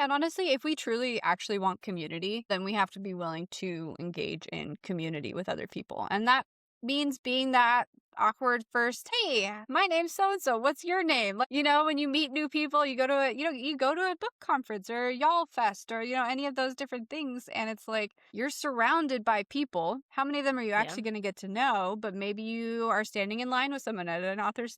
and honestly, if we truly actually want community, then we have to be willing to engage in community with other people. And that means being that awkward first, hey, my name's so and so, what's your name? Like, when you meet new people, you go to a book conference or y'all fest or any of those different things, and it's like you're surrounded by people. How many of them are you Yeah. actually going to get to know? But maybe you are standing in line with someone at an author's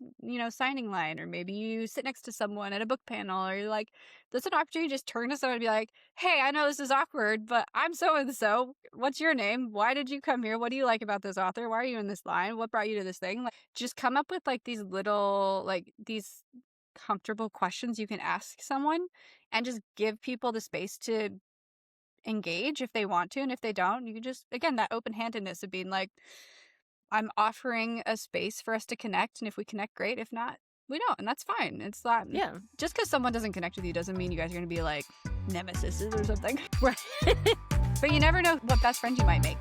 signing line, or maybe you sit next to someone at a book panel, or you're like, there's an opportunity to just turn to someone and be like, hey, I know this is awkward, but I'm so and so. What's your name? Why did you come here? What do you like about this author? Why are you in this line? What brought you to this thing? Like, just come up with like these little, like these comfortable questions you can ask someone, and just give people the space to engage if they want to. And if they don't, you can just, again, that open-handedness of being like, I'm offering a space for us to connect. And if we connect, great. If not, we don't. And that's fine. It's not, Yeah. just because someone doesn't connect with you doesn't mean you guys are going to be like nemesis or something. Right. But you never know what best friends you might make.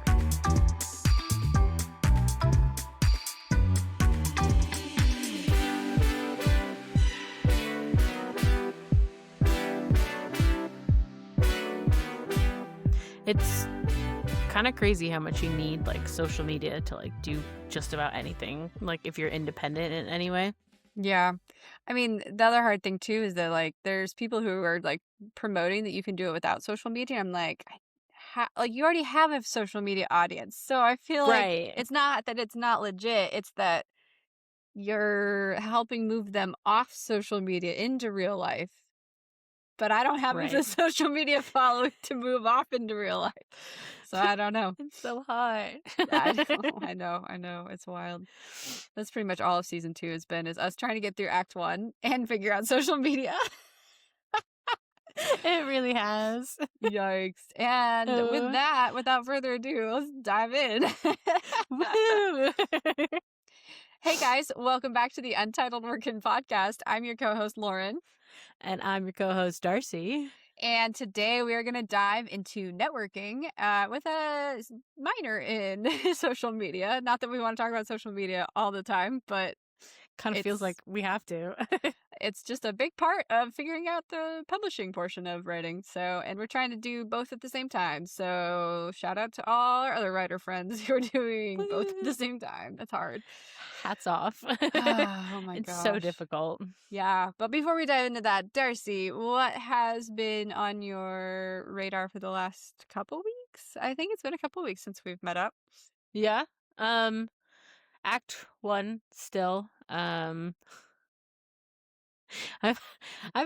It's kind of crazy how much you need like social media to like do just about anything, like if you're independent in any way. Yeah. I mean, the other hard thing too is that like there's people who are like promoting that you can do it without social media. I'm like, like you already have a social media audience. So I feel like Right. it's not that it's not legit. It's that you're helping move them off social media into real life. But I don't have the Right. social media following to move off into real life. So I don't know. It's so hard. I know. It's wild. That's pretty much all of season 2 has been, is us trying to get through Act 1 and figure out social media. It really has. Yikes. And with that, without further ado, let's dive in. Woo! Hey guys, welcome back to the Untitled Workin' Podcast. I'm your co-host, Lauren. And I'm your co-host, Darcy. And today we are going to dive into networking with a minor in social media. Not that we want to talk about social media all the time, but Kind of feels like we have to. it's just a big part of figuring out the publishing portion of writing. So, and we're trying to do both at the same time. So shout out to all our other writer friends who are doing both at the same time. That's hard. Hats off. Oh my It's gosh. so difficult. Yeah. But before we dive into that, Darcy, what has been on your radar for the last couple weeks? I think it's been a couple weeks since we've met up. Yeah. Act 1 still. I've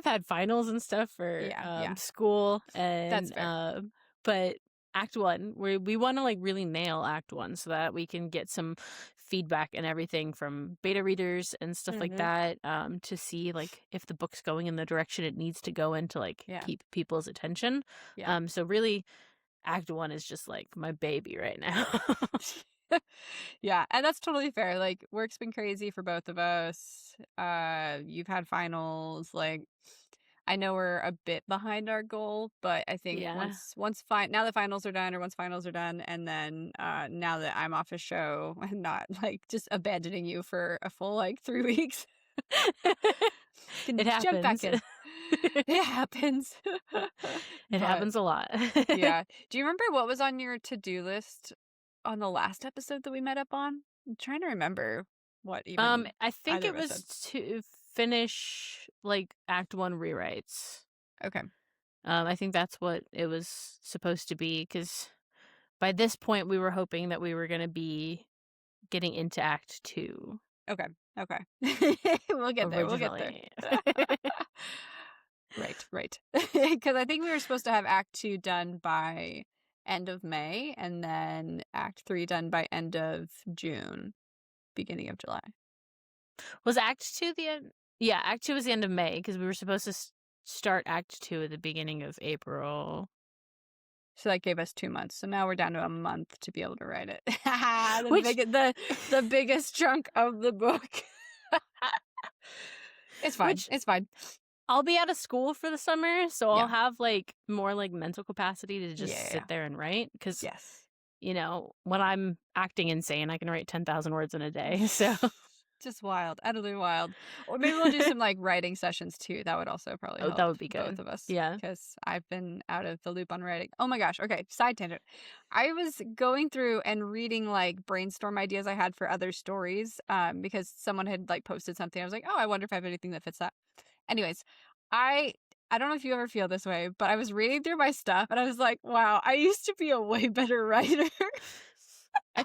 had finals and stuff for school, and That's fair. but Act 1, we want to like really nail Act 1 so that we can get some feedback and everything from beta readers and stuff like that, to see like if the book's going in the direction it needs to go in to like keep people's attention. So really Act 1 is just like my baby right now. Yeah, and that's totally fair. Like, work's been crazy for both of us. You've had finals. Like, I know we're a bit behind our goal, but I think Yeah. now the finals are done, or once finals are done, and then now that I'm off a show and not like just abandoning you for a full like 3 weeks, can It happens. jump back in. It happens. It happens a lot. Yeah. Do you remember what was on your to-do list on the last episode that we met up on? I'm trying to remember what even. I think either it of us was said. to finish like Act 1 rewrites. Okay. I think that's what it was supposed to be, because by this point we were hoping that we were going to be getting into Act 2. Okay. We'll get there. Originally. Right. Because I think we were supposed to have Act 2 done by end of May, and then Act 3 done by end of June, beginning of July. Was Act 2 the end? Yeah, Act 2 was the end of May, because we were supposed to start Act 2 at the beginning of April. So that gave us 2 months. So now we're down to a month to be able to write it. the biggest chunk of the book. It's fine. It's fine. I'll be out of school for the summer, so Yeah. I'll have like more like mental capacity to just sit there and write. Because Yes. when I'm acting insane, I can write 10,000 words in a day. So Just wild, utterly wild. Or maybe we'll do some like writing sessions too. That would also probably Oh, that help would be both good. of us Yeah. because I've been out of the loop on writing. Oh my gosh. Okay. Side tangent. I was going through and reading like brainstorm ideas I had for other stories because someone had like posted something. I was like, oh, I wonder if I have anything that fits that. Anyways, I. I don't know if you ever feel this way, but I was reading through my stuff and I was like, wow, I used to be a way better writer. I,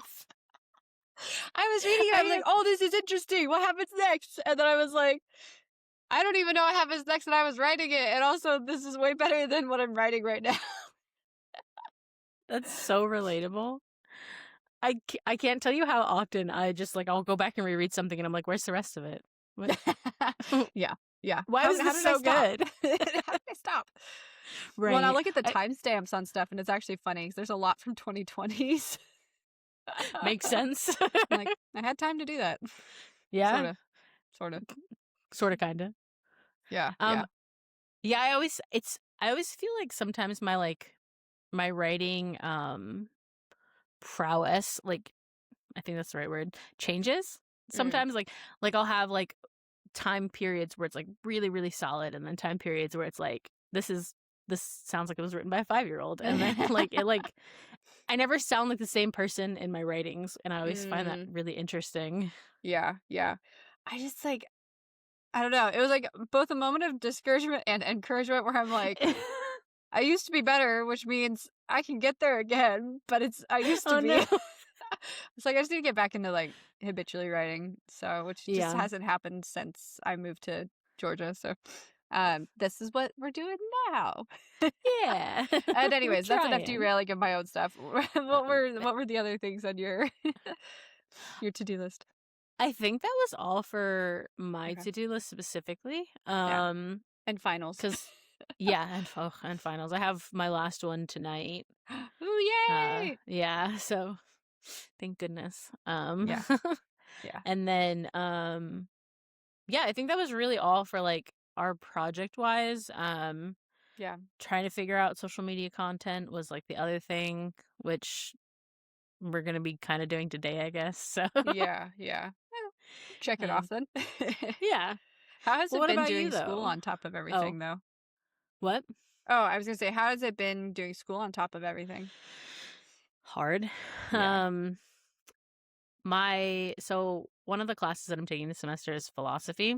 I was reading it. I was like, I oh, this is interesting. What happens next? And then I was like, I don't even know what happens next when I was writing it. And also, this is way better than what I'm writing right now. That's so relatable. I can't tell you how often I just like I'll go back and reread something and I'm like, where's the rest of it? What? Yeah. Yeah. Why How, was how this did I so stop? good? How did I stop? Well, and I Right. look at the timestamps on stuff, and it's actually funny because there's a lot from 2020s. Makes sense. I'm like, I had time to do that. Sort Yeah. of. Sort of. Sort of, kind of. Yeah. Um. Yeah. Yeah. I always feel like sometimes my writing prowess, like I think that's the right word, changes. Mm. Sometimes like I'll have like time periods where it's like really really solid, and then time periods where it's like this sounds like it was written by a 5-year-old, and then like I never sound like the same person in my writings, and I always find that Mm. really interesting. Yeah. Yeah. I just like, I don't know. It was like both a moment of discouragement and encouragement where I'm like, I used to be better, which means I can get there again, but I used to Oh be. no. It's like I just need to get back into like habitually writing, so which just Yeah. hasn't happened since I moved to Georgia. So this is what we're doing now. Yeah. And We're anyways, that's enough trying. derailing of my own stuff. Uh, What were the other things on your your to-do list? I think that was all for my Okay. to-do list specifically. Yeah. And finals. Cuz yeah, and finals. I have my last one tonight. Ooh, yay! Yeah, so thank goodness. Yeah. Yeah. And then yeah, I think that was really all for like our project wise. Yeah. Trying to figure out social media content was like the other thing, which we're going to be kind of doing today, I guess. So Yeah. Yeah. Well, check it off um, then. yeah. How has Well, it what been about you doing school though? on top of Oh, everything, though? what? Oh, I was gonna say, how has it been doing school on top of everything? Hard. Yeah. Um so one of the classes that I'm taking this semester is philosophy.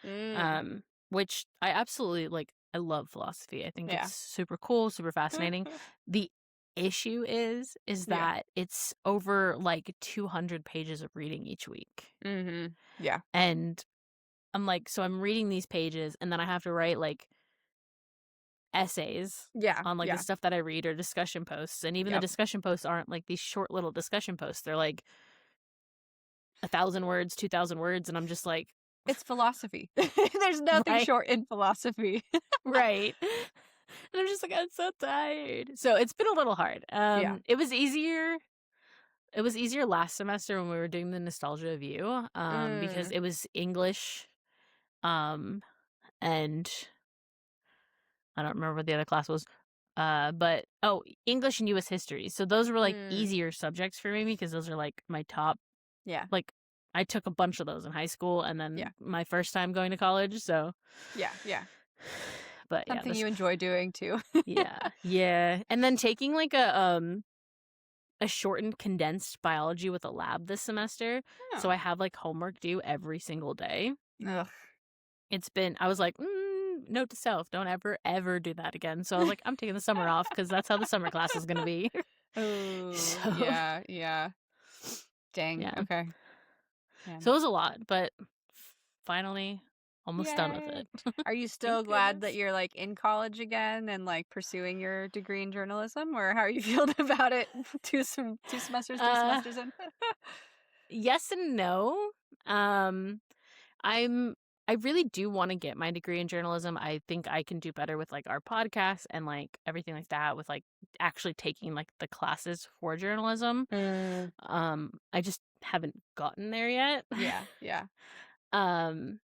Mm. Um which I absolutely like. I love philosophy. I think Yeah. it's super cool, super fascinating. The issue is Yeah. that it's over like 200 pages of reading each week. Mhm. Yeah. And I'm like, so I'm reading these pages and then I have to write like essays Yeah. on like the Yeah. stuff that I read or discussion posts. And even the Yep. discussion posts aren't like these short little discussion posts. They're like 1,000 words, 2,000 words. And I'm just like, It's philosophy. There's nothing right, short in philosophy. right. And I'm just like, I'm so tired. So it's been a little hard. Yeah. It was easier. It was easier last semester when we were doing the nostalgia of you, because Mm. it was English, and I don't remember what the other class was. But English and U.S. history. So those were like Mm. easier subjects for me because those are like my top. Yeah. Like I took a bunch of those in high school, and Yeah. then my first time going to college. So, Yeah. Yeah. but yeah, Something you enjoy doing too. yeah, and then taking like a shortened condensed biology with a lab this semester. So Oh. I have like homework due every single day. Ugh. I was like, note to self, don't ever do that again. So I was like, I'm taking the summer off because that's how the summer class is going to be. Oh. So, Yeah. Yeah. Dang. yeah. Okay. Man. So it was a lot, but finally almost done with Yay. it. Are you Thank still glad that goodness. you're like in college again and like pursuing your degree in journalism, or how are you feeling about it? Two semesters, three Uh, semesters in. yes and no. Um, I'm I really do want to get my degree in journalism. I think I can do better with like our podcast and like everything like that with like actually taking like the classes for journalism. Mm. I just haven't gotten there yet. Yeah, yeah. um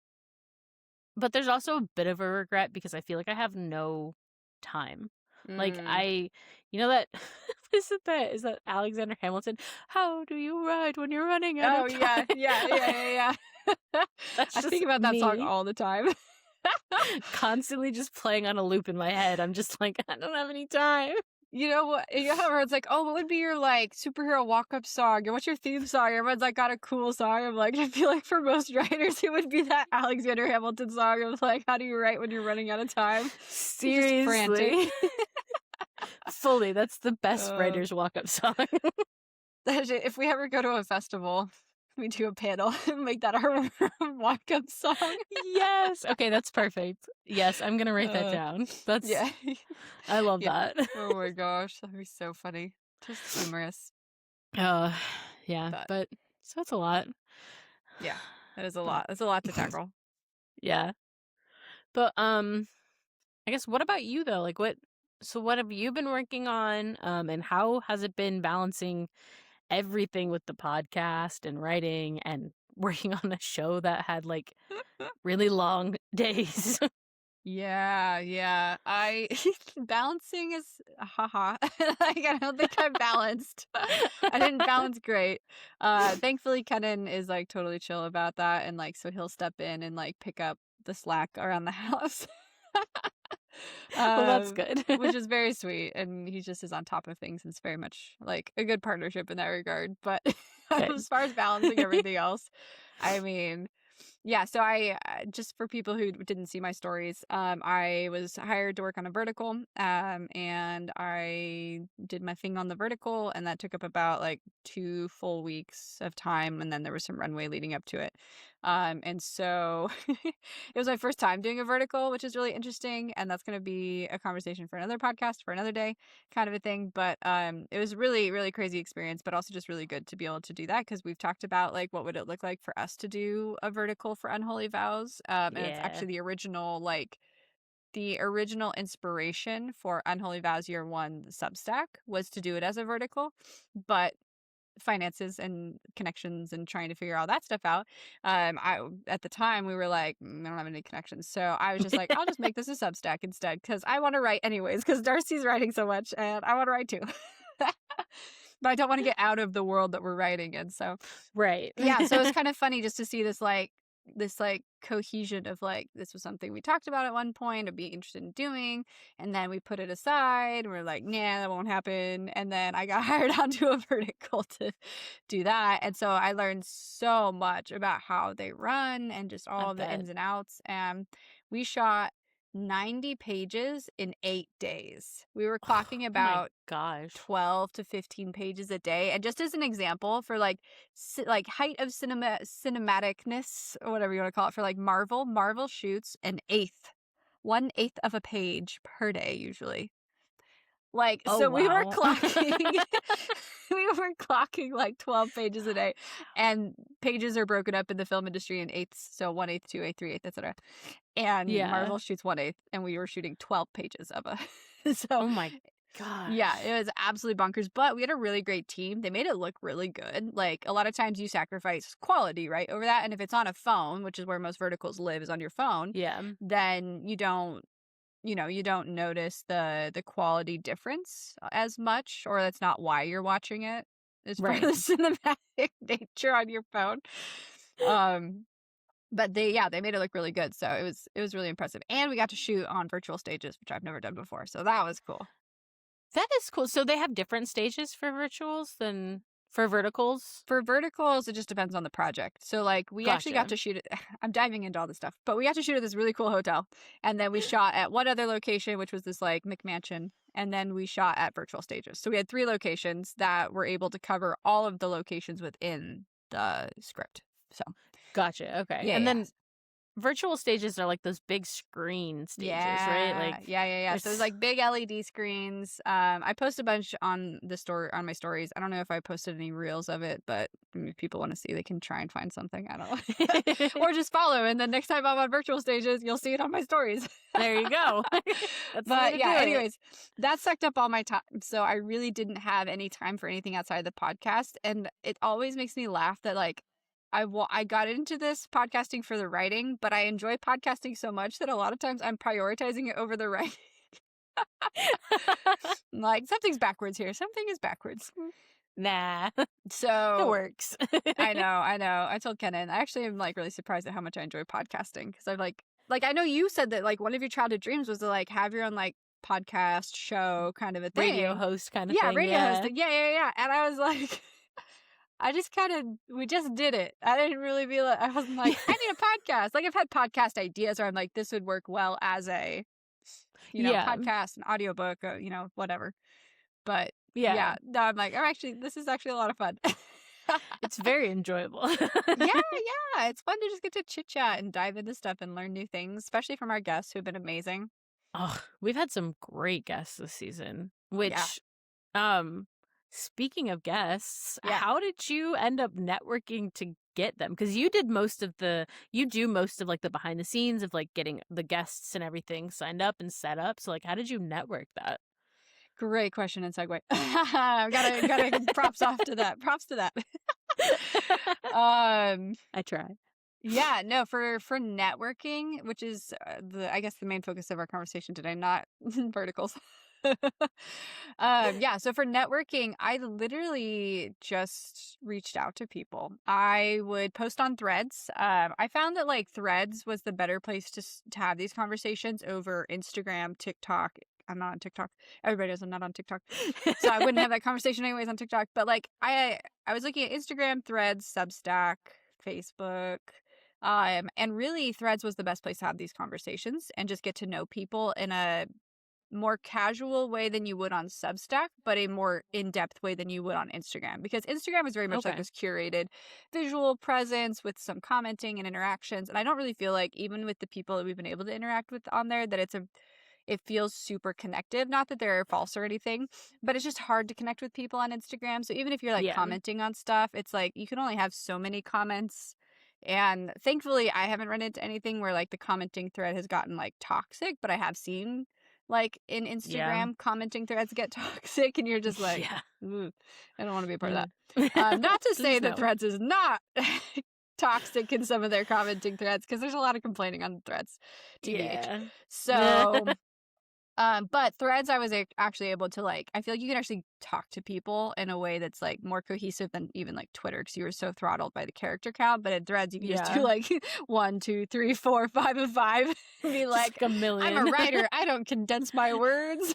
but there's also a bit of a regret because I feel like I have no time. Like Mm. you know that Is that Alexander Hamilton? How do you ride when you're running out Oh, of yeah, time? yeah. That's I think just about that song me all the time. constantly just playing on a loop in my head. I'm just like, I don't have any time. You know what? You know how it's like, oh, what would be your like superhero walk up song? Or what's your theme song? Everyone's like got a cool song. I'm like, I feel like for most writers, it would be that Alexander Hamilton song of like, how do you write when you're running out of time? You're just frantic. Seriously. Fully, that's the best Uh, writer's walk-up song. if we ever go to a festival, we do a panel and make that our walk up song. Yes. Okay, that's perfect. Yes, I'm gonna write that Uh, down. That's yeah. I love Yeah. that. Oh my gosh. That'd be so funny. Just humorous. Uh, yeah, But but so it's a lot. yeah, that is a But lot. That's a lot to tackle. yeah. But I guess what about you though? Like what have you been working on? And how has it been balancing everything with the podcast and writing and working on a show that had like really long days? Yeah. I balancing is haha. Like I don't think I'm balanced. I didn't balance great. Thankfully Kenan is like totally chill about that and like so he'll step in and like pick up the slack around the house. Well, that's good. Which is very sweet and he just is on top of things. It's very much like a good partnership in that regard. But Good. as far as balancing everything else, I mean, yeah, so I just for people who didn't see my stories, I was hired to work on a vertical, and I did my thing on the vertical, and that took up about like 2 full weeks of time, and then there was some runway leading up to it, and so it was my first time doing a vertical, which is really interesting, and that's going to be a conversation for another podcast for another day, kind of a thing. But it was really really crazy experience, but also just really good to be able to do that because we've talked about like what would it look like for us to do a vertical for Unholy Vows, and it's Yeah. actually the original inspiration for Unholy Vows Year One Substack was to do it as a vertical, but finances and connections and trying to figure all that stuff out. I at the time we were like, I don't have any connections, so I was just like, I'll just make this a Substack instead because I want to write anyways because Darcy's writing so much and I want to write too. But I don't want to get out of the world that we're writing in. So Right. yeah, so it's kind of funny just to see this cohesion of like this was something we talked about at one point of being interested in doing, and then we put it aside and we're like, nah, that won't happen. And then I got hired onto a vertical to do that. And so I learned so much about how they run and just I all of the bet. ins and outs. And we shot 90 pages in 8 days. We were clocking Oh my about gosh. 12 to 15 pages a day. And just as an example for like height of cinematicness or whatever you want to call it for like Marvel shoots 1/8 of a page per day usually. Like Oh so we were wow. clocking we were clocking like 12 pages a day, and pages are broken up in the film industry in eighths, so 1/8, 2/8, 3/8, etc. And Yeah. Marvel shoots 1/8 and we were shooting 12 pages of a so Oh my yeah, gosh. it was absolutely bonkers, but we had a really great team. They made it look really good. Like a lot of times you sacrifice quality, right, over that. And if it's on a phone, which is where most verticals live, is on your phone, Yeah. then you don't notice the quality difference as much, or that's not why you're watching it. It's for Right. the cinematic nature on your phone. Um, but they made it look really good. So it was really impressive. And we got to shoot on virtual stages, which I've never done before. So that was cool. That is cool. So they have different stages for rituals than for verticals? For verticals, it just depends on the project. So, like, we actually got Gotcha. to shoot it. I'm diving into all this stuff, but we got to shoot at this really cool hotel. And then we shot at one other location, which was this, like, McMansion. And then we shot at virtual stages. So we had 3 locations that were able to cover all of the locations within the script. So, Gotcha. Okay. yeah, And yeah. then virtual stages are like those big screen stages, right? Yeah, Like yeah. So there's it's like big LED screens. I post a bunch on on my stories. I don't know if I posted any reels of it, but if people want to see, they can try and find something. I don't know, or just follow. And then next time I'm on virtual stages, you'll see it on my stories. There you go. That's the way But to do yeah, it. anyways, that sucked up all my time. So I really didn't have any time for anything outside the podcast. And it always makes me laugh that like I got into this podcasting for the writing, but I enjoy podcasting so much that a lot of times I'm prioritizing it over the writing. Like, something's backwards here. Something is backwards. Nah, it So works. I know. I told Kenan, I actually am like really surprised at how much I enjoy podcasting because I'm like, I know you said that like one of your childhood dreams was to like have your own like podcast show kind of a Radio thing. host kind of Yeah, thing. radio Yeah. hosting. Yeah. And I was like, we just did it. I didn't really be like, I wasn't like, I need a podcast. Like I've had podcast ideas where I'm like, this would work well as a, Yeah. podcast, an audiobook, whatever. But Yeah. yeah, no, I'm like, this is actually a lot of fun. It's very enjoyable. Yeah. It's fun to just get to chit chat and dive into stuff and learn new things, especially from our guests who've been amazing. Oh, we've had some great guests this season, Yeah. which, speaking of guests, Yeah. how did you end up networking to get them? Because you do most of like the behind the scenes of like getting the guests and everything signed up and set up. So like, how did you network that? Great question and segue. gotta props to that. I try. Yeah, no, for networking, which is I guess the main focus of our conversation today, not verticals. Yeah, so for networking, I literally just reached out to people. I would post on Threads. I found that like Threads was the better place to have these conversations over Instagram, TikTok. I'm not on TikTok. Everybody knows I'm not on TikTok, so I wouldn't have that conversation anyways on TikTok. But like I was looking at Instagram, Threads, Substack, Facebook. And really Threads was the best place to have these conversations and just get to know people in a more casual way than you would on Substack, but a more in-depth way than you would on Instagram. Because Instagram is very much like Okay. this curated visual presence with some commenting and interactions. And I don't really feel like even with the people that we've been able to interact with on there that it feels super connective. Not that they're false or anything, but it's just hard to connect with people on Instagram. So even if you're like Yeah. commenting on stuff, it's like you can only have so many comments. And thankfully, I haven't run into anything where like the commenting thread has gotten like toxic, but I have seen like in Yeah. Instagram commenting threads get toxic, and you're just like, Yeah. "Ooh, I don't want to be a part of Mm. that. Not to say Please that no. Threads is not toxic in some of their commenting threads, because there's a lot of complaining on Threads, TBH. Yeah. So, but Threads, I was actually able to like, I feel like you can actually talk to people in a way that's like more cohesive than even like Twitter, because you were so throttled by the character count. But in Threads, you can just do Yeah. like 1, 2, 3, 4, 5 of 5 and be Just like, a million. I'm a writer. I don't condense my words.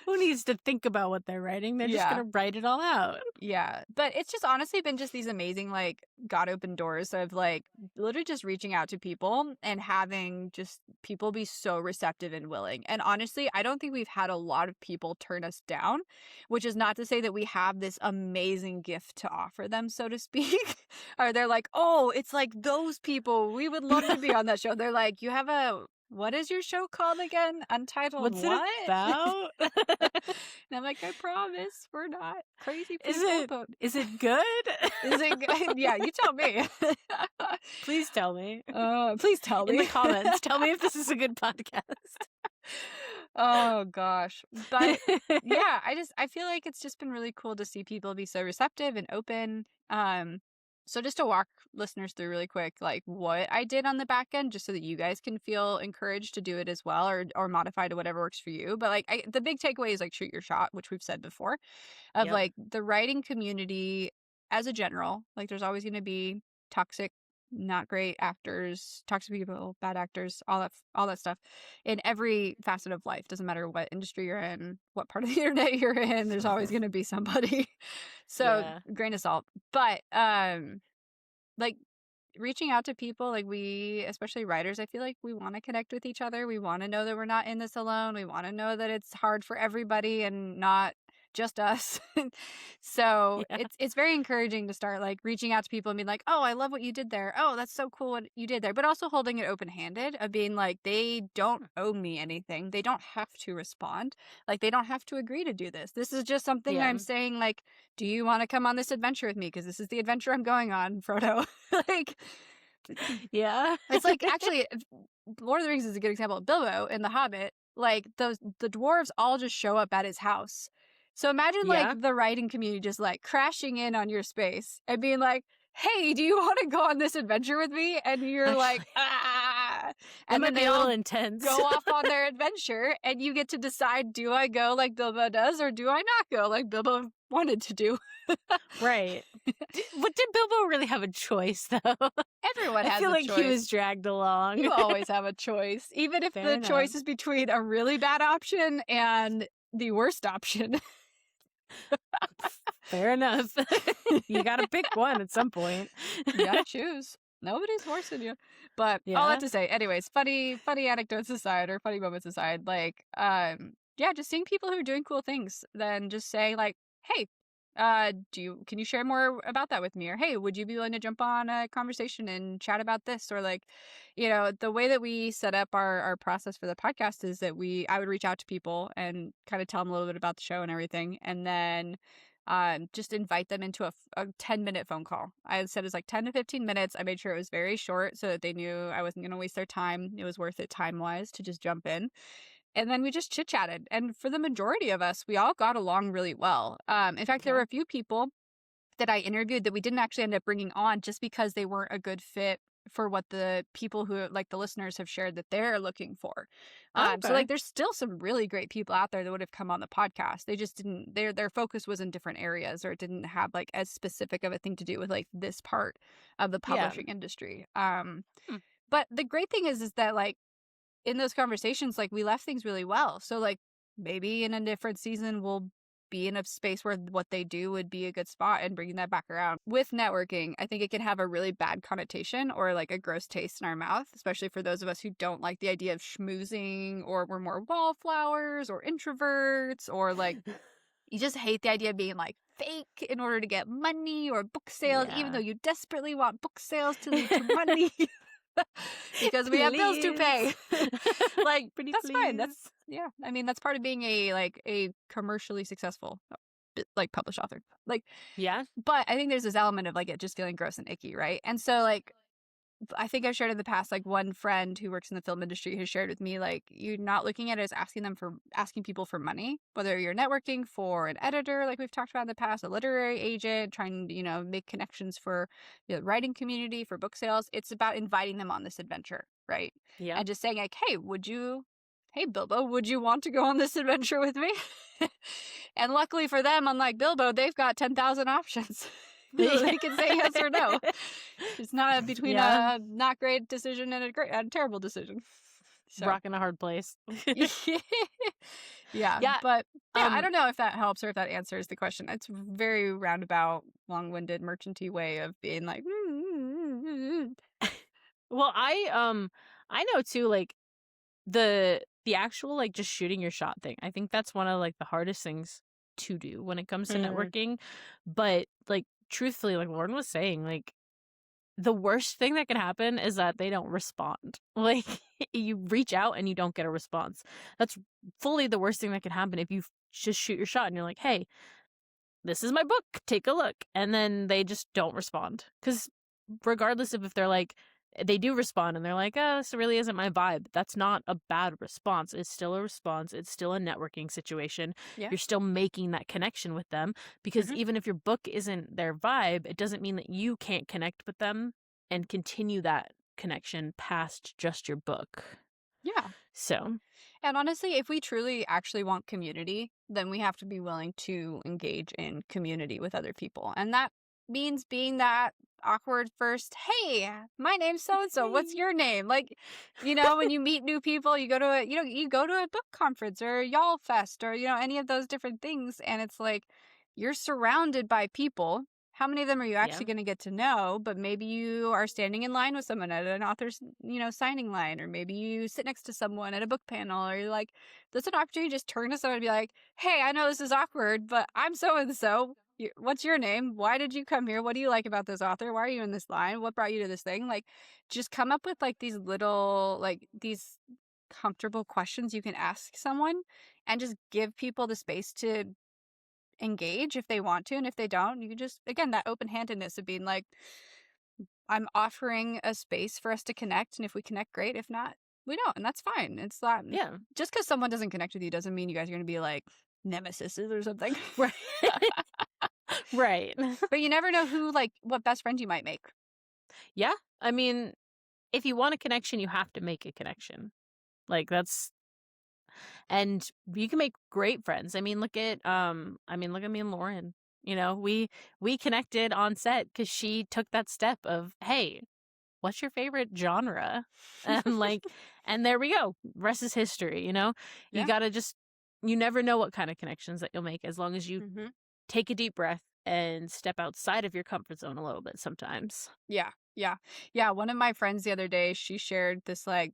Who needs to think about what they're writing? They're just Yeah. gonna write it all out. Yeah. But it's just honestly been just these amazing, like, God open doors of like literally just reaching out to people and having just people be so receptive and willing. And honestly, I don't think we've had a lot of people turn us down, which is not to say that we have this amazing gift to offer them, so to speak. Or they're like, oh, it's like those people. We would love to be on that show. They're like, you have what is your show called again? Untitled What's what? it about? And I'm like, I promise we're not crazy people. Is it good? Is it good? Yeah, you tell me. Please tell me. Please tell In me. the comments. Tell me if this is a good podcast. Oh gosh. But yeah, I feel like it's just been really cool to see people be so receptive and open. So just to walk listeners through really quick, like what I did on the back end, just so that you guys can feel encouraged to do it as well, or modify to whatever works for you. But like the big takeaway is like shoot your shot, which we've said before, of Yep. like the writing community as a general. Like there's always going to be toxic, not great actors, toxic people, bad actors, all that stuff in every facet of life. Doesn't matter what industry you're in, what part of the internet you're in, there's always going to be somebody. So Yeah. grain of salt. But like reaching out to people, like we, especially writers, I feel like we want to connect with each other. We want to know that we're not in this alone. We want to know that it's hard for everybody and not just us. So Yeah. it's very encouraging to start like reaching out to people and being like, oh, I love what you did there. Oh, that's so cool what you did there. But also holding it open-handed of being like, they don't owe me anything. They don't have to respond. Like they don't have to agree to do this. This is just something Yeah. I'm saying, like, do you want to come on this adventure with me? Because this is the adventure I'm going on, Frodo. Like, Yeah. it's like actually Lord of the Rings is a good example. Bilbo in The Hobbit, like the dwarves all just show up at his house. So imagine Yeah. like the writing community just like crashing in on your space and being like, hey, do you want to go on this adventure with me? And you're like, It And might then be they a little all intense. go off on their adventure, and you get to decide, do I go like Bilbo does, or do I not go like Bilbo wanted to do? Right. Did Bilbo really have a choice, though? Everyone I has feel a like he choice. was dragged along. You always have a choice, even if Fair the enough. choice is between a really bad option and the worst option. Fair enough. You got to pick one at some point. You gotta choose. Nobody's forcing you. But all that Yeah. to say, anyways, funny anecdotes aside, or funny moments aside, like, yeah, just seeing people who are doing cool things, then just saying like, hey, can you share more about that with me? Or hey, would you be willing to jump on a conversation and chat about this? Or like, the way that we set up our process for the podcast is that I would reach out to people and kind of tell them a little bit about the show and everything. And then just invite them into a 10-minute phone call. I had said it's like 10 to 15 minutes. I made sure it was very short so that they knew I wasn't going to waste their time. It was worth it time-wise to just jump in. And then we just chit-chatted. And for the majority of us, we all got along really well. In fact, there were a few people that I interviewed that we didn't actually end up bringing on just because they weren't a good fit for what the people who, like, the listeners have shared that they're looking for. So like there's still some really great people out there that would have come on the podcast. They just didn't, their focus was in different areas, or it didn't have like as specific of a thing to do with like this part of the Yeah. publishing industry. But the great thing is that like in those conversations, like we left things really well. So like maybe in a different season, we'll be in a space where what they do would be a good spot, and bringing that back around. With networking, I think it can have a really bad connotation or like a gross taste in our mouth, especially for those of us who don't like the idea of schmoozing, or we're more wallflowers or introverts, or like you just hate the idea of being like fake in order to get money or book sales, even though Yeah. you desperately want book sales to lead to money. Because we have bills to pay. Like, Pretty that's fine. please. Yeah. I mean, that's part of being a commercially successful like published author. Like, Yeah. but I think there's this element of like it just feeling gross and icky, right? And so like I think I've shared in the past, like one friend who works in the film industry has shared with me, like, you're not looking at it as asking people for money, whether you're networking for an editor, like we've talked about in the past, a literary agent, trying to, make connections for the writing community, for book sales. It's about inviting them on this adventure, right? Yeah. And just saying like, hey, Bilbo, would you want to go on this adventure with me? And luckily for them, unlike Bilbo, they've got 10,000 options. They can say yes or no. It's not between a not great decision and a terrible decision. So. Rocking a hard place. Yeah. Yeah. But yeah, I don't know if that helps or if that answers the question. It's very roundabout, long-winded, merchanty way of being like. Well, I know too, like the actual like just shooting your shot thing. I think that's one of like the hardest things to do when it comes to networking. But like truthfully, like Lauren was saying, like the worst thing that can happen is that they don't respond. Like you reach out and you don't get a response. That's fully the worst thing that can happen if you just shoot your shot and you're like, hey, this is my book, take a look. And then they just don't respond. Because regardless of if they're like, they do respond and they're like, oh, this really isn't my vibe. That's not a bad response. It's still a response. It's still a networking situation. Yeah. You're still making that connection with them, because even if your book isn't their vibe, it doesn't mean that you can't connect with them and continue that connection past just your book. Yeah. So. And honestly, if we truly actually want community, then we have to be willing to engage in community with other people. And that means being that awkward first, hey, my name's so-and-so, what's your name? Like, when you meet new people, you go to a book conference or a y'all fest or, any of those different things. And it's like, you're surrounded by people. How many of them are you actually going to get to know? But maybe you are standing in line with someone at an author's, signing line, or maybe you sit next to someone at a book panel, or you're like, there's an opportunity to just turn to someone and be like, hey, I know this is awkward, but I'm so-and-so. What's your name? Why did you come here? What do you like about this author? Why are you in this line? What brought you to this thing? Like, just come up with like these little, like these comfortable questions you can ask someone, and just give people the space to engage if they want to. And if they don't, you can just, again, that open-handedness of being like, I'm offering a space for us to connect, and if we connect, great. If not, we don't, and that's fine. It's not, just because someone doesn't connect with you doesn't mean you guys are going to be like nemesis or something. Right. Right. But you never know what best friend you might make. Yeah. I mean, if you want a connection, you have to make a connection. Like and you can make great friends. I mean, look at me and Lauren. You know, we connected on set because she took that step of, hey, what's your favorite genre? And and there we go. Rest is history, you know? You Yeah. gotta you never know what kind of connections that you'll make as long as you Hmm. take a deep breath and step outside of your comfort zone a little bit sometimes. Yeah. Yeah. Yeah. One of my friends the other day, she shared this like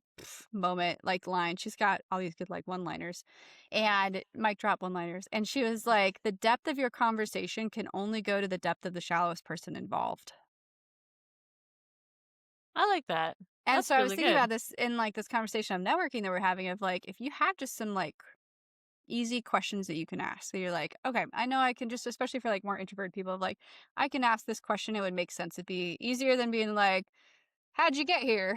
moment, like line. She's got all these good like one liners and mic drop one liners. And she was like, the depth of your conversation can only go to the depth of the shallowest person involved. I like that. And so That's I was really thinking about good. this in like this conversation of networking that we're having of like, if you have just some like easy questions that you can ask. So you're like, okay, I know I can just, especially for like more introverted people, of like, I can ask this question. It would make sense. It'd be easier than being like, how'd you get here?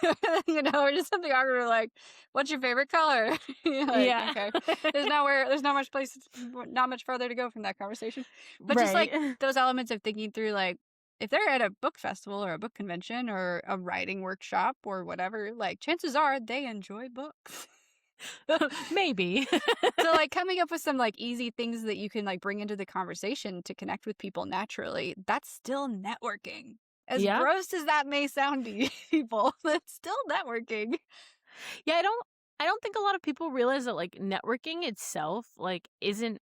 Or just something awkward like, what's your favorite color? You're like, Yeah. okay, there's not much place, not much further to go from that conversation. But just like Right. those elements of thinking through, like, if they're at a book festival or a book convention or a writing workshop or whatever, like chances are they enjoy books. Maybe. So, like, coming up with some, like, easy things that you can, like, bring into the conversation to connect with people naturally, that's still networking. As Yeah. gross as that may sound to you people, that's still networking. Yeah, I don't think a lot of people realize that like networking itself isn't.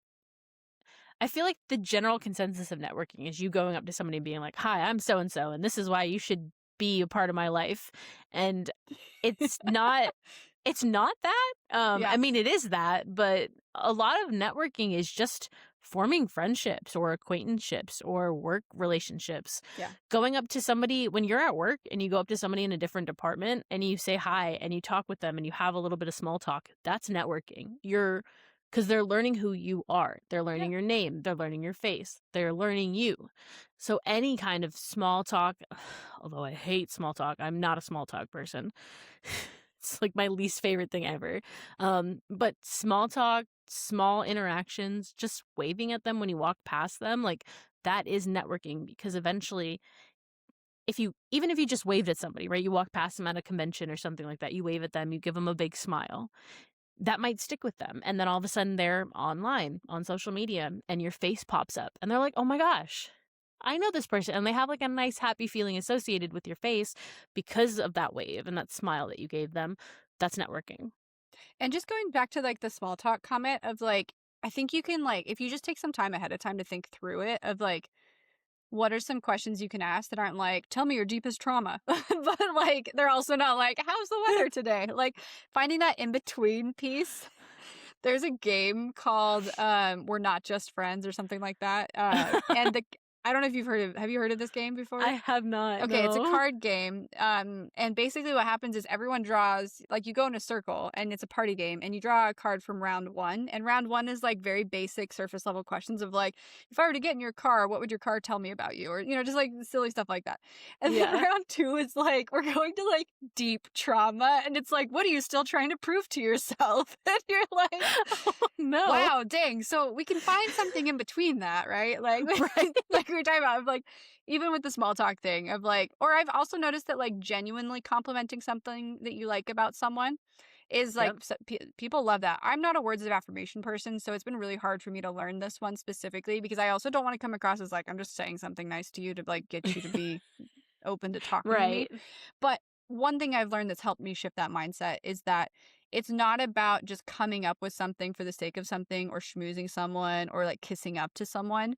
I feel like the general consensus of networking is you going up to somebody and being like, "Hi, I'm so and so and this is why you should be a part of my life." And it's not that. I Yeah, mean it is that, but a lot of networking is just forming friendships or acquaintanceships or work relationships. yeah. Going up to somebody when you're at work and you go up to somebody in a different department and you say hi and you talk with them and you have a little bit of small talk, that's networking. Because they're learning who you are. They're Yeah. learning your name. They're learning your face. They're learning you. So any kind of small talk, although I hate small talk, I'm not a small talk person. It's like my least favorite thing ever. But small talk, small interactions, just waving at them when you walk past them, like that is networking because eventually even if you just waved at somebody, right? You walk past them at a convention or something like that, you wave at them, you give them a big smile, that might stick with them. And then all of a sudden they're online on social media and your face pops up and they're like, oh my gosh, I know this person. And they have like a nice, happy feeling associated with your face because of that wave and that smile that you gave them. That's networking. And just going back to, like, the small talk comment of, like, I think you can, like, if you just take some time ahead of time to think through it of, like, what are some questions you can ask that aren't like, "Tell me your deepest trauma," but, like, they're also not like, "How's the weather today?" Like, finding that in between piece. There's a game called, We're Not Just Friends or something like that, and the I don't know if you've heard of have you heard of this game before? I have not, Okay, it's a no. card game. And basically what happens is everyone draws, like, you go in a circle and it's a party game and you draw a card from round one. And round one is like very basic surface level questions of like, if I were to get in your car, what would your car tell me about you? Or, just like silly stuff like that. And then Yeah. round two is like, we're going to like deep trauma. And it's like, what are you still trying to prove to yourself? And you're like, Oh, no. wow, dang. So we can find something in between that, right? Like, Right. like we were talking about, of like, even with the small talk thing of like, or I've also noticed that like genuinely complimenting something that you like about someone is like, Yep. people love that. I'm not a words of affirmation person, so it's been really hard for me to learn this one specifically because I also don't want to come across as like, I'm just saying something nice to you to like get you to be open to talking to me. Right. But one thing I've learned that's helped me shift that mindset is that it's not about just coming up with something for the sake of something or schmoozing someone or like kissing up to someone.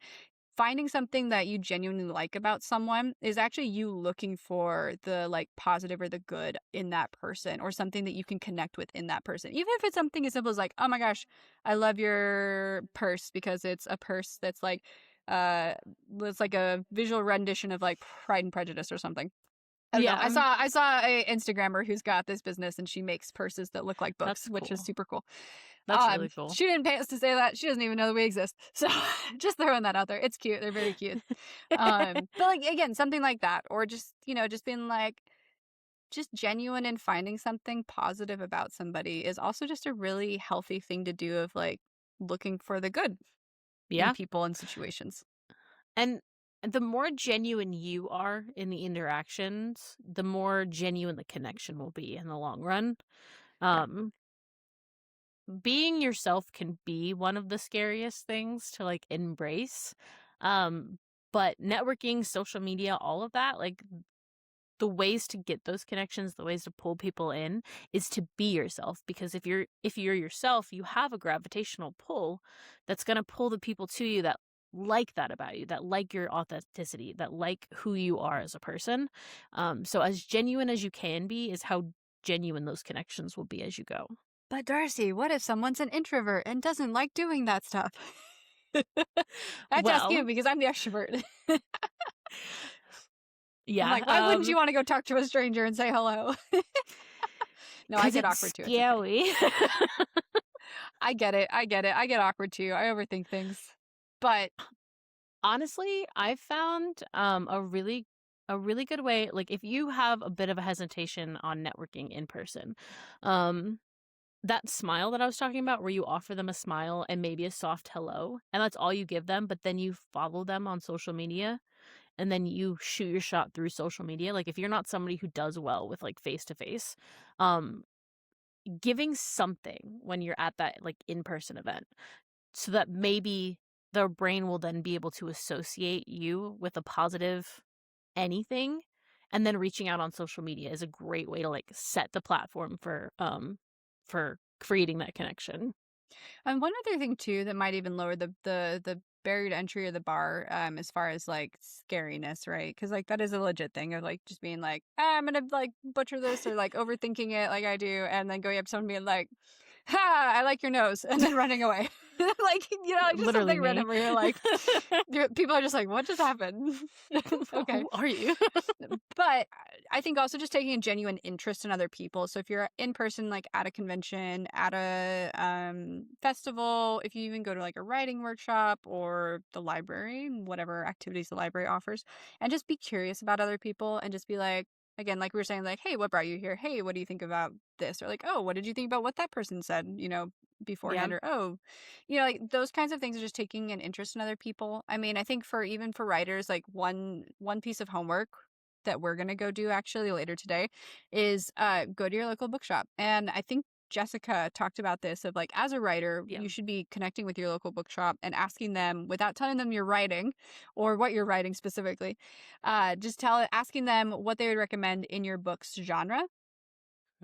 Finding something that you genuinely like about someone is actually you looking for the like positive or the good in that person or something that you can connect with in that person. Even if it's something as simple as like, oh my gosh, I love your purse because it's a purse that's like uh it's like a visual rendition of like Pride and Prejudice or something. I don't know. Yeah. I saw a Instagrammer who's got this business and she makes purses that look like books, That's which is cool. super cool. That's really cool. She didn't pay us to say that. She doesn't even know that we exist. So just throwing that out there. It's cute. They're very cute. But like again, something like that, or just just being like just genuine and finding something positive about somebody is also just a really healthy thing to do of like looking for the good in Yeah. people and situations. And the more genuine you are in the interactions, the more genuine the connection will be in the long run. Yeah. Um, being yourself can be one of the scariest things to like embrace. Um, but networking, social media, all of that, like the ways to get those connections, the ways to pull people in is to be yourself, because if you're yourself, you have a gravitational pull that's going to pull the people to you that like that about you, that like your authenticity, that like who you are as a person. So as genuine as you can be is how genuine those connections will be as you go. But Darcy, what if someone's an introvert and doesn't like doing that stuff? I have to ask you Well, because I'm the extrovert. I'm yeah, like, why wouldn't you want to go talk to a stranger and say hello? No, I because get it's awkward too. It's okay. scary. I get it. I get it. I get awkward too. I overthink things. But Honestly, I've found a really good way, like if you have a bit of a hesitation on networking in person, um that smile that I was talking about where you offer them a smile and maybe a soft hello and that's all you give them, but then you follow them on social media and then you shoot your shot through social media. Like if you're not somebody who does well with like face to face, um giving something when you're at that like in-person event so that maybe their brain will then be able to associate you with a positive anything, and then reaching out on social media is a great way to like set the platform for creating that connection. and one other thing too that might even lower the barrier to entry or the bar, as far as like scariness, right? Because like that is a legit thing of like just being like, "Ah, I'm gonna like butcher this or like overthinking it like I do, and then going up to someone being like, ha, I like your nose, and then running away. Like, just Literally something me. random where you're like, people are just like, what just happened? Okay. Who are you? But I think also just taking a genuine interest in other people. So if you're in person, like at a convention, at a festival, if you even go to like a writing workshop or the library, whatever activities the library offers, and just be curious about other people and just be like, again, like we were saying, like, hey, what brought you here? Hey, what do you think about this? Or like, oh, what did you think about what that person said, Yeah, beforehand? Or, oh, like those kinds of things are just taking an interest in other people. I mean, I think for even for writers, like one piece of homework that we're gonna go do actually later today is go to your local bookshop. And I think Jessica talked about this of like as a writer, yeah, you should be connecting with your local bookshop and asking them without telling them you're writing or what you're writing specifically. Just asking them what they would recommend in your book's genre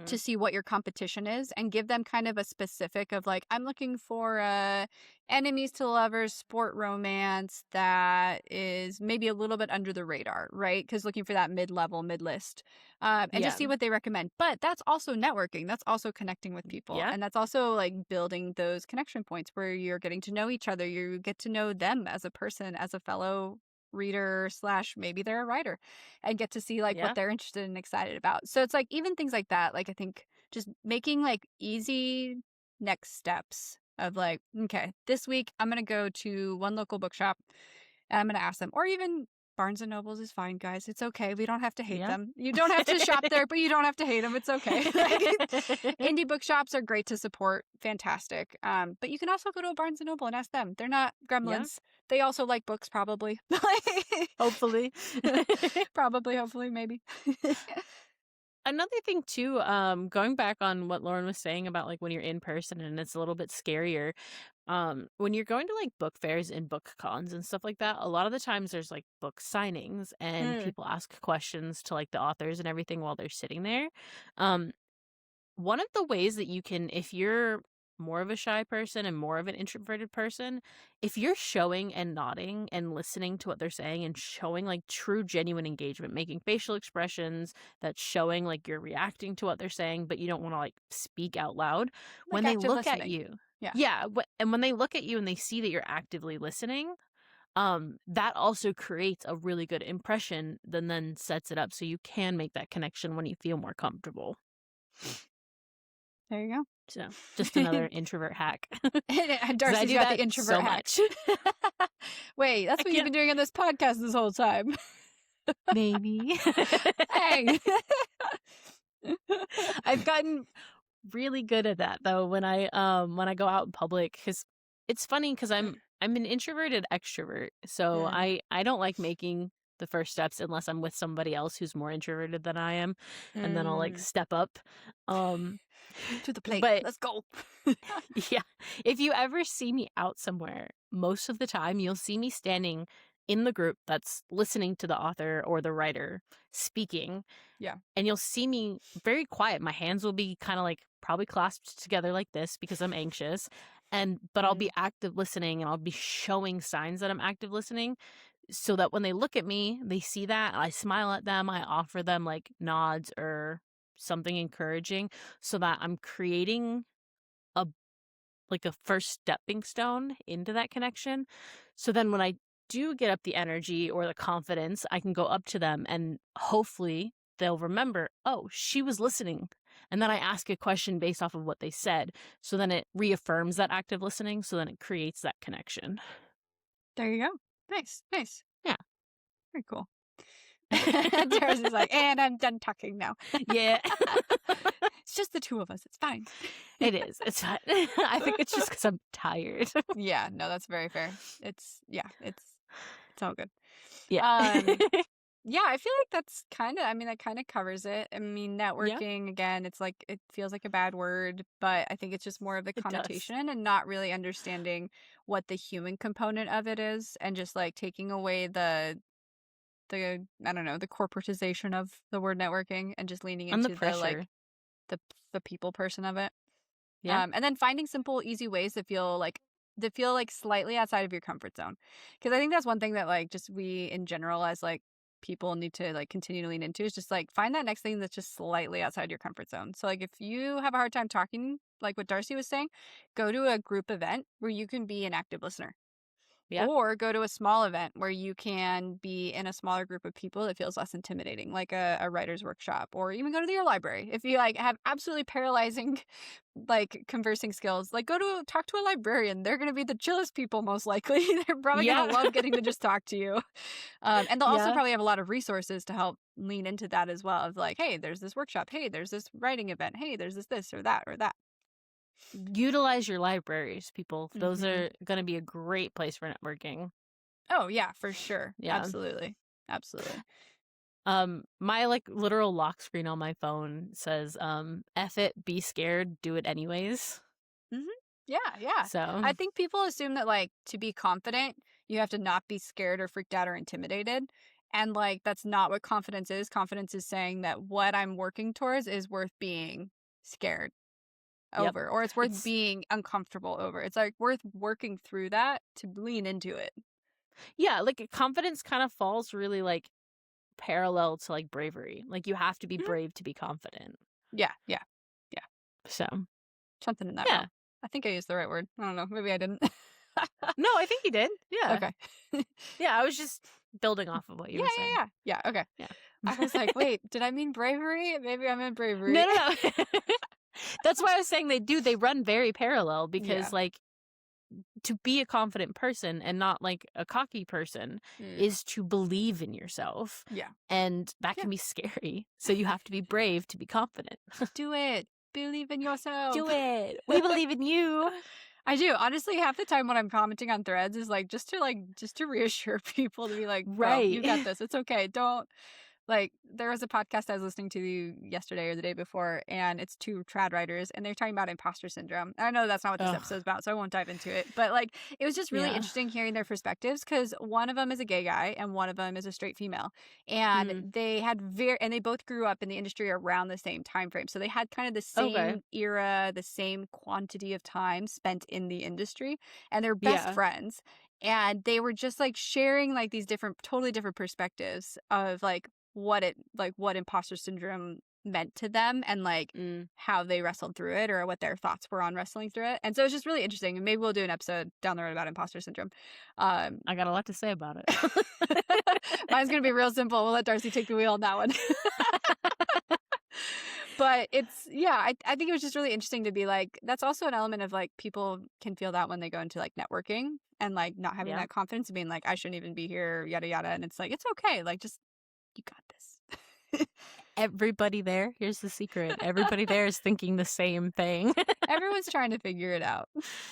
to mhm, see what your competition is and give them kind of a specific of like, I'm looking for a enemies to lovers sport romance that is maybe a little bit under the radar, right? Because looking for that mid-level, mid-list, and just yeah, see what they recommend. But that's also networking. That's also connecting with people. yeah, And that's also like building those connection points where you're getting to know each other. You get to know them as a person, as a fellow reader slash maybe they're a writer, and get to see like what yeah, they're interested and excited about. So it's like even things like that, like I think just making like easy next steps of like, okay, this week I'm going to go to one local bookshop and I'm going to ask them, or even Barnes and Nobles is fine, guys. It's okay. We don't have to hate yeah. them. You don't have to shop there, but you don't have to hate them. It's okay. Like, indie bookshops are great to support. Fantastic. But you can also go to a Barnes and Noble and ask them. They're not Yeah, gremlins. They also like books, probably. hopefully. Probably, hopefully, maybe. Another thing too, going back on what Lauren was saying about like when you're in person and it's a little bit scarier, when you're going to like book fairs and book cons and stuff like that, a lot of the times there's like book signings and Mm. people ask questions to like the authors and everything while they're sitting there. Um, One of the ways that you can, if you're more of a shy person and more of an introverted person, if you're showing and nodding and listening to what they're saying and showing like true, genuine engagement, making facial expressions that's showing like you're reacting to what they're saying, but you don't want to like speak out loud, when Like they active look at listening. you, Yeah. yeah, and when they look at you and they see that you're actively listening, that also creates a really good impression, then sets it up so you can make that connection when you feel more comfortable. There you So, just go. another introvert hack. And Because I Darcy's do got the that introvert so hack. much. Wait, that's Heck what you've yeah. been doing on this podcast this whole time. Maybe. Hey. I've gotten really good at that though when I go out in public, because it's funny because I'm an introverted extrovert, so Mm, I don't like making the first steps unless I'm with somebody else who's more introverted than I am, and then I'll like mm. step up. Um, To the plate. but Let's go. yeah, if you ever see me out somewhere, most of the time you'll see me standing in the group that's listening to the author or the writer speaking, Yeah. and you'll see me very quiet. My hands will be kind of like probably clasped together like this because I'm anxious. But I'll be Mm. active listening and I'll be showing signs that I'm active listening so that when they look at me, they see that. I smile at them, I offer them like nods or something encouraging so that I'm creating a like a first stepping stone into that connection. So then when I do get up the energy or the confidence, I can go up to them and hopefully they'll remember, oh, she was listening. And then I ask a question based off of what they said. So then it reaffirms that active listening. So then it creates that connection. There you go. Nice. Nice. Yeah. Very cool. Darcy's like, and I'm done talking now. Yeah. It's just the two of us. It's fine. It is. It's fine. I think it's just because I'm tired. Yeah, no, that's very fair. It's all good. Yeah. Um, yeah, I feel like that's I mean, that kind of covers it. I mean, Yeah, networking, again, it's like, it feels like a bad word, but I think it's just more of the it does. connotation and not really understanding what the human component of it is, and just like taking away I don't know, the corporatization of the word networking and just leaning And the into pressure. the the people person of it. Yeah. And then finding simple, easy ways that feel like slightly outside of your comfort zone. Because I think that's one thing that like just we in general as like people need to like continue to lean into, is just like find that next thing that's just slightly outside your comfort zone. So like if you have a hard time talking, like what Darcy was saying, go to a group event where you can be an active listener. Yeah. Or go to a small event where you can be in a smaller group of people that feels less intimidating, like a writer's workshop, or even go to your library. If you like have absolutely paralyzing like conversing skills, like talk to a librarian. They're going to be the chillest people most likely. They're probably going to Yeah. love getting to just talk to you. And they'll also Yeah. probably have a lot of resources to help lean into that as well, of like, hey, there's this workshop. Hey, there's this writing event. Hey, there's this or that or that. Utilize your libraries, people. Those Hmm. are going to be a great place for networking. Oh yeah, for sure. Yeah. Absolutely. Absolutely. My like literal lock screen on my phone says, F it, be scared, do it anyways. Mhm. Yeah, yeah. So, I think people assume that, like, to be confident, you have to not be scared or freaked out or intimidated, and, like, that's not what confidence is. Confidence is saying that what I'm working towards is worth being scared yep. over, or it's worth It's, being uncomfortable over. It's, like, worth working through that to lean into it. yeah, like confidence kind of falls really like parallel to like bravery. Like you have to be Mhm. brave to be confident. Yeah, yeah, yeah. So, Something in that yeah. realm. I think I used the right word. I don't know. Maybe I didn't. No, I think you did. Yeah. Okay. Yeah, I was just building off of what you Yeah, were saying. yeah, yeah. Yeah, okay. I was Yeah. like, "Wait, did I mean bravery? Maybe I meant bravery." No, no, no. That's why I was saying they run very parallel Yeah. because like to be a confident person and not like a cocky person Mm. is to believe in yourself. Yeah. And that Yeah. can be scary. So you have to be brave to be confident. Do it. Believe in yourself. Do it. We believe in you. I do. Honestly, half the time when I'm commenting on threads is just to reassure people, to be like, "Bro, you got Right. this. It's okay. Don't." Like, there was a podcast I was listening to yesterday or the day before, and it's two trad writers, and they're talking about imposter syndrome. And I know that's not what this Ugh. episode's about, so I won't dive into it. But, like, it was just really Yeah. interesting hearing their perspectives, because one of them is a gay guy and one of them is a straight female. And Mm. they both grew up in the industry around the same time frame. So they had kind of the Okay. same era, the same quantity of time spent in the industry, and they're best Yeah. friends. And they were just like sharing like these totally different perspectives of what imposter syndrome meant to them, and like Mm. how they wrestled through it, or what their thoughts were on wrestling through it. And so it's just really interesting. And maybe we'll do an episode down the road about imposter syndrome. Um, I got a lot to say about it. Mine's gonna be real simple. We'll let Darcy take the wheel on that one. But I think it was just really interesting to be like, that's also an element of like, people can feel that when they go into like networking and like not having Yeah. that confidence and being like, I shouldn't even be here, yada yada. And it's like, it's okay. Like, just, you got this. Everybody there, here's the secret. Everybody there is thinking the same thing. Everyone's trying to figure it out.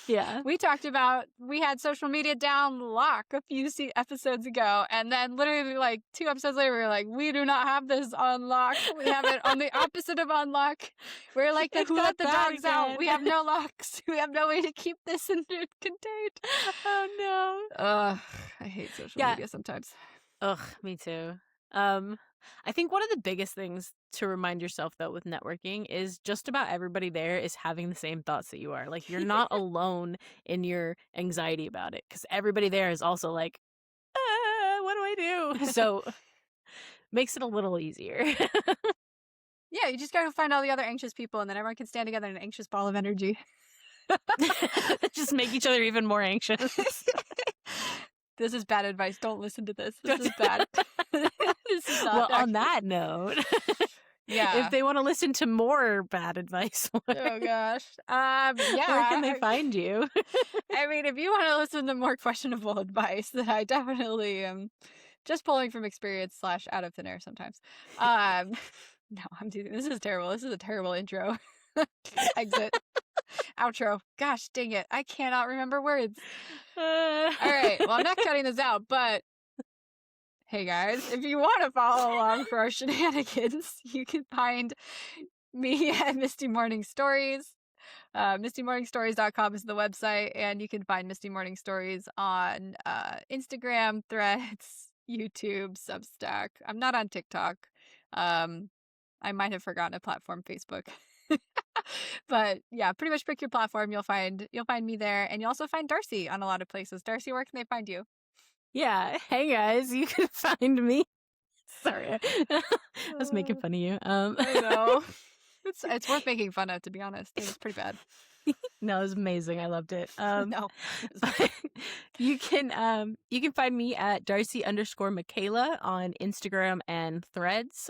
Yeah. We talked about, we had social media down lock a few episodes ago, and then literally like 2 episodes later, we were like, we do not have this on lock. We have it on the opposite of on lock. We're like, It's who let the got dogs bad out? again. We have no locks. We have no way to keep this contained. Oh no. Ugh, I hate social media sometimes. Ugh, me too. I think one of the biggest things to remind yourself, though, with networking is just about everybody there is having the same thoughts that you are. Like, you're not alone in your anxiety about it, because everybody there is also like, what do I do? So makes it a little easier. Yeah, you just gotta find all the other anxious people, and then everyone can stand together in an anxious ball of energy. Just make each other even more anxious. This is bad advice. Don't listen to this. This is bad. This is not Well, on that note, yeah. if they want to listen to more bad advice, Oh gosh. Yeah. where can they find you? I mean, if you want to listen to more questionable advice, then I definitely am just pulling from experience / out of thin air sometimes. No, I'm doing this is terrible. This is a terrible intro. Exit. Outro. Gosh dang it. I cannot remember words. All right. Well, I'm not cutting this out, but hey guys, if you want to follow along for our shenanigans, you can find me at Misty Morning Stories. mistymorningstories.com is the website, and you can find Misty Morning Stories on Instagram, Threads, YouTube, Substack. I'm not on TikTok. I might have forgotten a platform, Facebook. But yeah, pretty much pick your platform. You'll find me there, and you'll also find Darcy on a lot of places. Darcy, where can they find you? Yeah. Hey guys, you can find me. Sorry, I was making fun of you. I know. It's worth making fun of, to be honest. It was pretty bad. No, it was amazing. I loved it. No. You can find me at Darcy_Michaela on Instagram and Threads.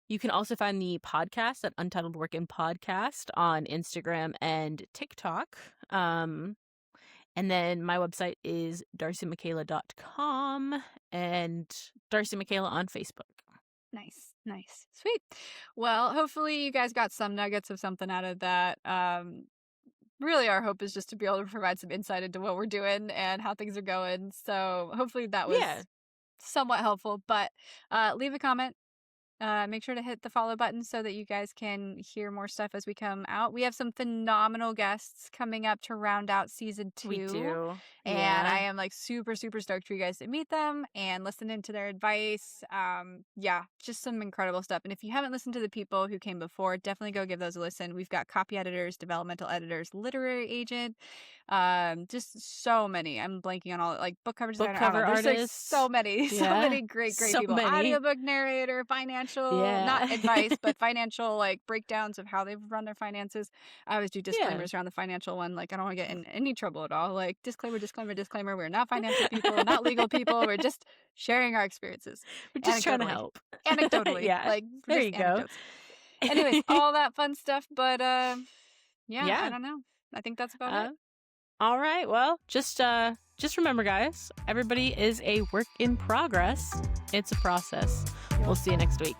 You can also find the podcast at untitledworkinpodcast on Instagram and TikTok. And then my website is darcymichaela.com and Darcy Michaela on Facebook. Nice. Sweet. Well, hopefully you guys got some nuggets of something out of that. Really our hope is just to be able to provide some insight into what we're doing and how things are going. So hopefully that was somewhat helpful. But leave a comment. Make sure to hit the follow button so that you guys can hear more stuff as we come out. We have some phenomenal guests coming up to round out season 2. We do. And I am like super, super stoked for you guys to meet them and listen into their advice. Yeah, just some incredible stuff. And if you haven't listened to the people who came before, definitely go give those a listen. We've got copy editors, developmental editors, literary agent, just so many. I'm blanking on all like book cover designer. Book cover There's artists. like so many great people. Many. Audiobook narrator, financial, not advice, but financial like breakdowns of how they've run their finances. I always do disclaimers around the financial one. Like I don't want to get in any trouble at all. Like disclaimer. We're not financial people, not legal people. We're just sharing our experiences. We're just trying to help. Anecdotally. Like there you go. Anyways, all that fun stuff. But I don't know. I think that's about it. All right. Well, just remember, guys, everybody is a work in progress. It's a process. We'll see you next week.